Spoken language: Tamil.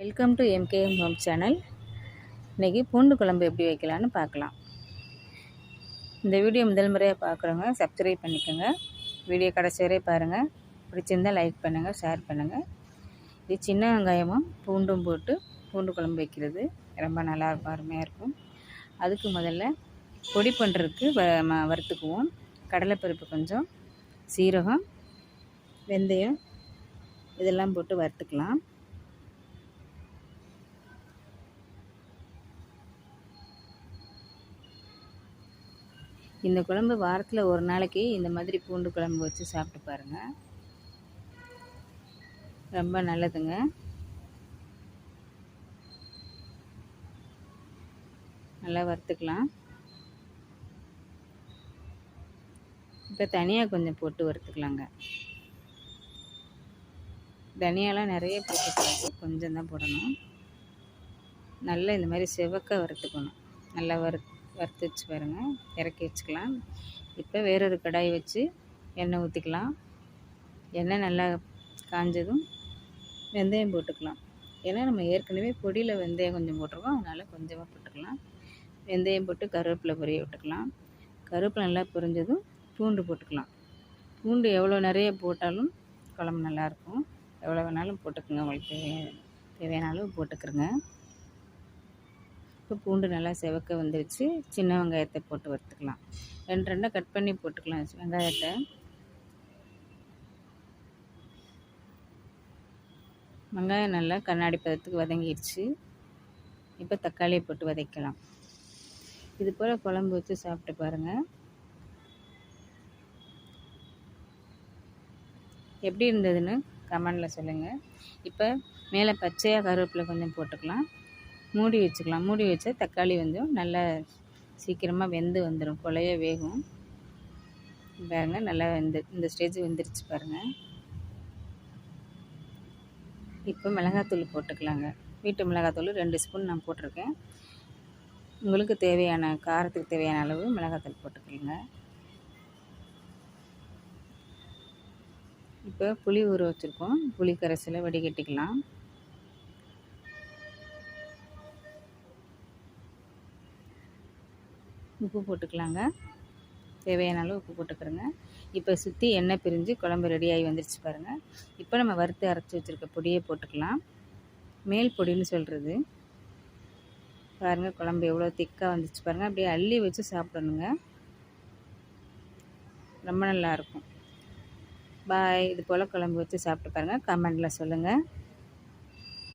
Welcome to MKM home channel. இன்றைக்கி பூண்டு குழம்பு எப்படி வைக்கலான்னு பார்க்கலாம். இந்த வீடியோ முதல் முறையாக பார்க்குறவங்க சப்ஸ்கிரைப் பண்ணிக்கோங்க. வீடியோ கடைசி வரை பாருங்கள். பிடிச்சிருந்தால் லைக் பண்ணுங்கள், ஷேர் பண்ணுங்கள். இது சின்ன வெங்காயமும் பூண்டும் போட்டு பூண்டு குழம்பு வைக்கிறது ரொம்ப நல்லாயிருக்கும், அருமையாக இருக்கும். அதுக்கு முதல்ல பொடி பண்ணுறதுக்கு வறுத்துக்குவோம். கடலைப்பருப்பு கொஞ்சம், சீரகம், வெந்தயம் இதெல்லாம் போட்டு வறுத்துக்கலாம். இந்த குழம்பு வாரத்தில் ஒரு நாளைக்கு இந்த மாதிரி பூண்டு குழம்பு வச்சு சாப்பிட்டு பாருங்கள், ரொம்ப நல்லதுங்க. நல்லா வறுத்துக்கலாம். இப்போ தனியாக கொஞ்சம் போட்டு வறுத்துக்கலாங்க. தனியாலாம் நிறைய போட்டுக்கூடாது, கொஞ்சம் தான் போடணும். நல்லா இந்த மாதிரி செவக்க வறுத்துக்கணும். நல்லா வறுத்து வச்சு பாருங்கள், இறக்கி வச்சுக்கலாம். இப்போ வேறொரு கடாய் வச்சு எண்ணெய் ஊற்றிக்கலாம். எண்ணெய் நல்லா காஞ்சதும் வெந்தயம் போட்டுக்கலாம். ஏன்னா நம்ம ஏற்கனவே பொடியில் வெந்தயம் கொஞ்சம் போட்டிருக்கோம், அதனால் கொஞ்சமாக போட்டுக்கலாம். வெந்தயம் போட்டு கருவேப்பிலை பொரிய விட்டுக்கலாம். கருவேப்பிலை நல்லா பொரிஞ்சதும் பூண்டு போட்டுக்கலாம். பூண்டு எவ்வளோ நிறைய போட்டாலும் குழம்பு நல்லாயிருக்கும். எவ்வளோ வேணாலும் போட்டுக்குங்க, உங்களுக்கு தேவையான அளவு போட்டுக்கிறங்க. இப்போ பூண்டு நல்லா செவக்க வந்துருச்சு. சின்ன வெங்காயத்தை போட்டு வறுத்துக்கலாம். ரெண்டாக கட் பண்ணி போட்டுக்கலாம் வெங்காயத்தை. வெங்காயம் நல்லா கண்ணாடி பதத்துக்கு வதங்கிடுச்சு. இப்போ தக்காளியை போட்டு வதக்கலாம். இது போல் குழம்பு வச்சு சாப்பிட்டு பாருங்கள், எப்படி இருந்ததுன்னு கமெண்டில் சொல்லுங்கள். இப்போ மேலே பச்சையாக கருவேப்பிலை கொஞ்சம் போட்டுக்கலாம். மூடி வச்சுக்கலாம். மூடி வச்சா தக்காளி வந்து நல்லா சீக்கிரமாக வெந்து வந்துடும், கொலைய வேகும். பாருங்கள், நல்லா இந்த ஸ்டேஜ் வெந்துருச்சு பாருங்கள். இப்போ மிளகாத்தூள் போட்டுக்கலாங்க. வீட்டு மிளகாத்தூள் 2 ஸ்பூன் நான் போட்டிருக்கேன். உங்களுக்கு தேவையான காரத்துக்கு தேவையான அளவு மிளகாத்தூள் போட்டுக்கலாங்க. இப்போ புளி ஊற வச்சுருக்கோம், புளி கரைசலை வடிகட்டிக்கலாம். உப்பு போட்டுக்கலாங்க, தேவையான அளவு உப்பு போட்டுக்கிறோங்க. இப்போ சுற்றி எண்ணெய் பிரிஞ்சு குழம்பு ரெடியாகி வந்துருச்சு பாருங்கள். இப்போ நம்ம வறுத்து அரைச்சி வச்சுருக்க பொடியை போட்டுக்கலாம். மேல் பொடின்னு சொல்கிறது பாருங்கள். குழம்பு எவ்வளோ திக்காக வந்துச்சு பாருங்கள். அப்படியே அள்ளி வச்சு சாப்பிடணுங்க, ரொம்ப நல்லாயிருக்கும். பாய். இது போல் குழம்பு வச்சு சாப்பிட்டு பாருங்கள், கமெண்டில் சொல்லுங்கள்.